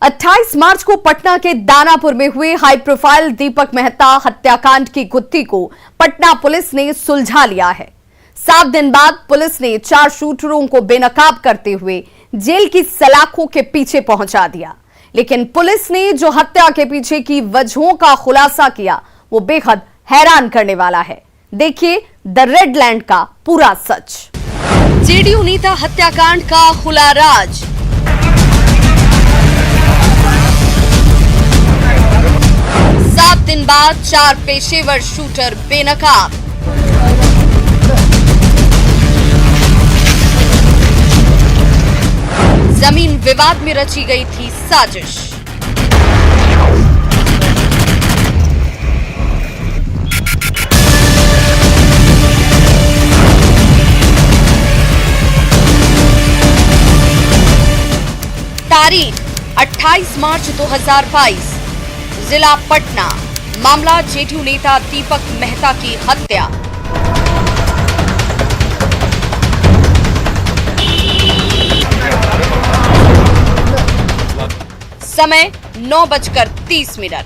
28 मार्च को पटना के दानापुर में हुए हाई प्रोफाइल दीपक मेहता हत्याकांड की गुत्थी को पटना पुलिस ने सुलझा लिया है। 7 दिन बाद पुलिस ने 4 शूटरों को बेनकाब करते हुए जेल की सलाखों के पीछे पहुंचा दिया। लेकिन पुलिस ने जो हत्या के पीछे की वजहों का खुलासा किया वो बेहद हैरान करने वाला है। देखिए द रेड लैंड का पूरा सच। जेडीयू नेता हत्याकांड का खुला राज। दिन बाद 4 पेशेवर शूटर बेनकाब। जमीन विवाद में रची गई थी साजिश। तारीख 28 मार्च 2022, जिला पटना। मामला जेडीयू नेता दीपक मेहता की हत्या। समय 9:30।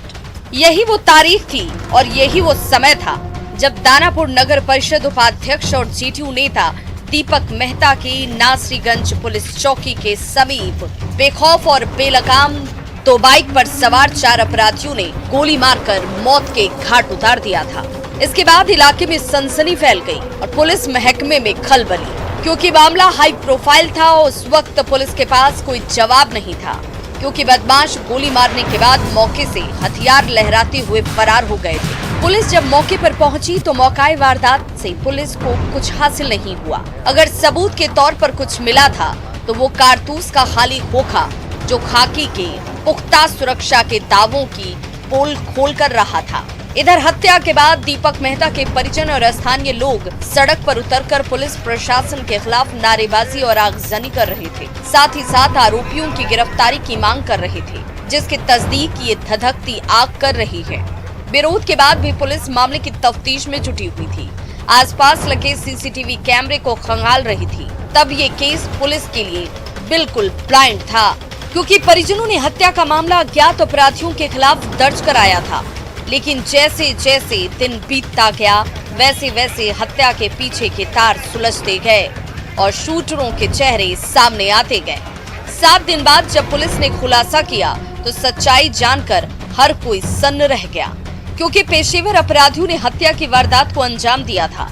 यही वो तारीख थी और यही वो समय था जब दानापुर नगर परिषद उपाध्यक्ष और जेडीयू नेता दीपक मेहता की नासरीगंज पुलिस चौकी के समीप बेखौफ और बेलगाम 2 बाइक पर सवार 4 अपराधियों ने गोली मारकर मौत के घाट उतार दिया था। इसके बाद इलाके में सनसनी फैल गई और पुलिस महकमे में खलबली, क्योंकि मामला हाई प्रोफाइल था। उस वक्त पुलिस के पास कोई जवाब नहीं था, क्योंकि बदमाश गोली मारने के बाद मौके से हथियार लहराते हुए फरार हो गए थे। पुलिस जब मौके पर पहुंची तो मौकाए वारदात से पुलिस को कुछ हासिल नहीं हुआ। अगर सबूत के तौर पर कुछ मिला था तो वो कारतूस का खाली खोखा जो खाकी के पुख्ता सुरक्षा के दावों की पोल खोल कर रहा था। इधर हत्या के बाद दीपक मेहता के परिजन और स्थानीय लोग सड़क पर उतरकर पुलिस प्रशासन के खिलाफ नारेबाजी और आगजनी कर रहे थे। साथ ही साथ आरोपियों की गिरफ्तारी की मांग कर रहे थे, जिसकी तस्दीक ये धधकती आग कर रही है। विरोध के बाद भी पुलिस मामले की तफ्तीश में जुटी हुई थी। आसपास लगे सीसीटीवी कैमरे को खंगाल रही थी। तब ये केस पुलिस के लिए बिल्कुल ब्लाइंड था, क्योंकि परिजनों ने हत्या का मामला अज्ञात अपराधियों के खिलाफ दर्ज कराया था। लेकिन जैसे जैसे दिन बीतता गया वैसे वैसे हत्या के पीछे के तार सुलझते गए और शूटरों के चेहरे सामने आते गए। 7 दिन बाद जब पुलिस ने खुलासा किया तो सच्चाई जानकर हर कोई सन्न रह गया, क्योंकि पेशेवर अपराधियों ने हत्या की वारदात को अंजाम दिया था।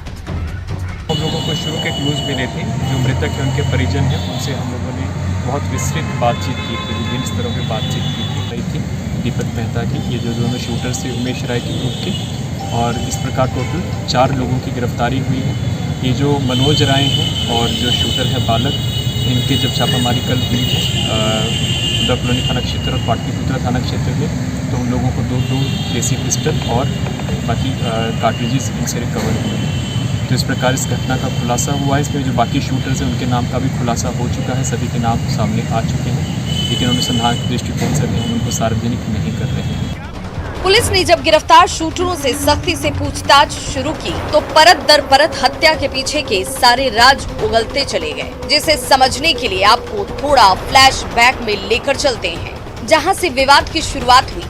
हम लोगों को शुरू के क्लूज मिले थे। जो मृतक है उनके परिजन हैं, उनसे हम लोगों ने बहुत विस्तृत बातचीत की थी, विभिन्न स्तरों पर बातचीत की थी दीपक मेहता की। ये जो दोनों शूटर्स थे उमेश राय के ग्रुप के, और इस प्रकार टोटल 4 लोगों की गिरफ्तारी हुई है। ये जो मनोज राय हैं और जो शूटर है बालक, इनके जब छापामारी कल हुई है उधर कॉलोनी थाना क्षेत्र और पाटलिपुत्रा थाना क्षेत्र में, तो उन लोगों को 2 देसी पिस्टल और बाकी कार्ट्रिजेस इनसे रिकवर हुए हैं। तो इस प्रकार इस घटना का खुलासा हुआ है। इसमें जो बाकी शूटर्स हैं उनके नाम का भी खुलासा हो चुका है। सभी के नाम सामने आ चुके हैं, लेकिन अनुसंधान के दृष्टिकोण से हम उनको सार्वजनिक नहीं कर रहे हैं। पुलिस ने जब गिरफ्तार शूटरों से सख्ती से पूछताछ शुरू की तो परत दर परत हत्या के पीछे के सारे राज उगलते चले गए, जिसे समझने के लिए आपको थोड़ा फ्लैशबैक में लेकर चलते हैं, जहां से विवाद की शुरुआत हुई।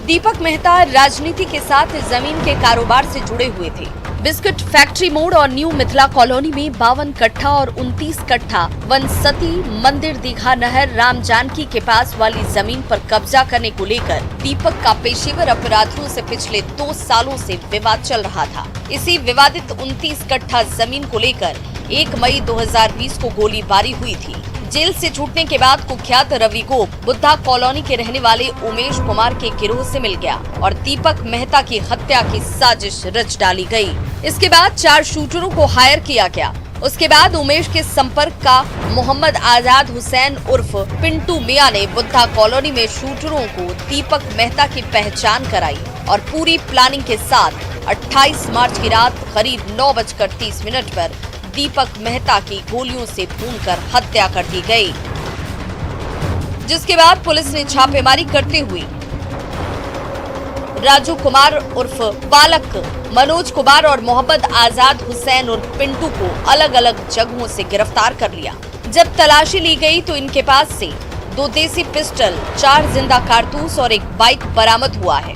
दीपक मेहता राजनीति के साथ जमीन के कारोबार से जुड़े हुए थे। बिस्कुट फैक्ट्री मोड़ और न्यू मिथिला कॉलोनी में 52 कट्ठा और 29 कट्ठा वनसती मंदिर दीघा नहर राम जानकी के पास वाली जमीन पर कब्जा करने को लेकर दीपक का पेशेवर अपराधियों से पिछले 2 सालों से विवाद चल रहा था। इसी विवादित 29 कट्ठा जमीन को लेकर 1 मई 2020 को गोलीबारी हुई थी। जेल से छूटने के बाद कुख्यात रवि गोप बुद्धा कॉलोनी के रहने वाले उमेश कुमार के गिरोह से मिल गया और दीपक मेहता की हत्या की साजिश रच डाली गई। इसके बाद 4 शूटरों को हायर किया गया। उसके बाद उमेश के संपर्क का मोहम्मद आजाद हुसैन उर्फ पिंटू मियां ने बुद्धा कॉलोनी में शूटरों को दीपक मेहता की पहचान कराई और पूरी प्लानिंग के साथ 28 मार्च की रात करीब 9:30 पर दीपक मेहता की गोलियों से भूनकर हत्या कर दी गई। जिसके बाद पुलिस ने छापेमारी करते हुए राजू कुमार उर्फ बालक, मनोज कुमार और मोहम्मद आजाद हुसैन उर्फ पिंटू को अलग अलग जगहों से गिरफ्तार कर लिया। जब तलाशी ली गई तो इनके पास से 2 देसी पिस्टल, 4 जिंदा कारतूस और एक बाइक बरामद हुआ है।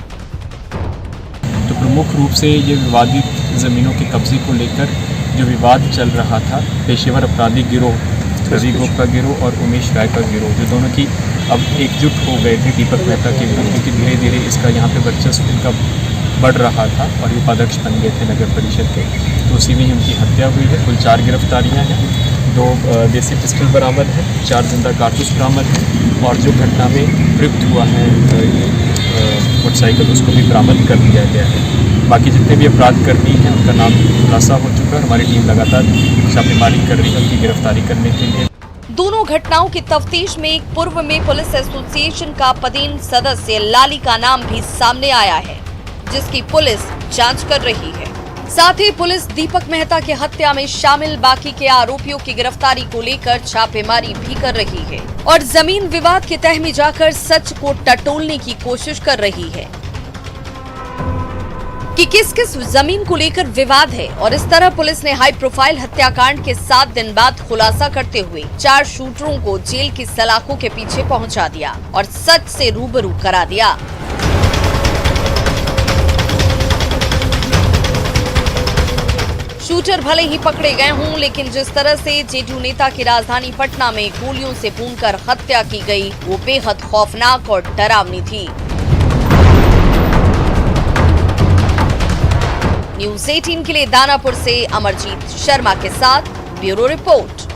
तो प्रमुख रूप से ये विवादित ज़मीनों के कब्जे को लेकर जो विवाद चल रहा था, पेशेवर अपराधी गिरोह रवि गोप का गिरोह और उमेश राय का गिरोह, जो दोनों की अब एकजुट हो गए थे दीपक मेहता के विरुद्ध, क्योंकि धीरे धीरे इसका यहाँ पे वर्चस्व इनका बढ़ रहा था और ये उपाध्यक्ष बन गए थे नगर परिषद के। तो उसी में ही उनकी हत्या हुई है। कुल 4 गिरफ्तारियाँ हैं, 2 देसी पिस्टल बरामद है, 4 जिंदा कारतूस बरामद है और जो घटना में प्रयुक्त हुआ है मोटरसाइकिल, उसको भी बरामद कर लिया गया है। बाकी जितने भी अपराधकर्मी हैं उनका नाम खुलासा हो चुका है। हमारी टीम लगातार छापेमारी कर रही है उनकी गिरफ्तारी करने के लिए। दोनों घटनाओं की तफ्तीश में एक पूर्व में पुलिस एसोसिएशन का पदेन सदस्य लाली का नाम भी सामने आया है, जिसकी पुलिस जांच कर रही है। साथ ही पुलिस दीपक मेहता की हत्या में शामिल बाकी के आरोपियों की गिरफ्तारी को लेकर छापेमारी भी कर रही है और जमीन विवाद की तह में जाकर सच को टटोलने की कोशिश कर रही है कि किस किस जमीन को लेकर विवाद है। और इस तरह पुलिस ने हाई प्रोफाइल हत्याकांड के 7 दिन बाद खुलासा करते हुए 4 शूटरों को जेल की सलाखों के पीछे पहुंचा दिया और सच से रूबरू करा दिया। शूटर भले ही पकड़े गए हों, लेकिन जिस तरह से जेडीयू नेता की राजधानी पटना में गोलियों से भूनकर हत्या की गई, वो बेहद खौफनाक और डरावनी थी। न्यूज़ 18 के लिए दानापुर से अमरजीत शर्मा के साथ ब्यूरो रिपोर्ट।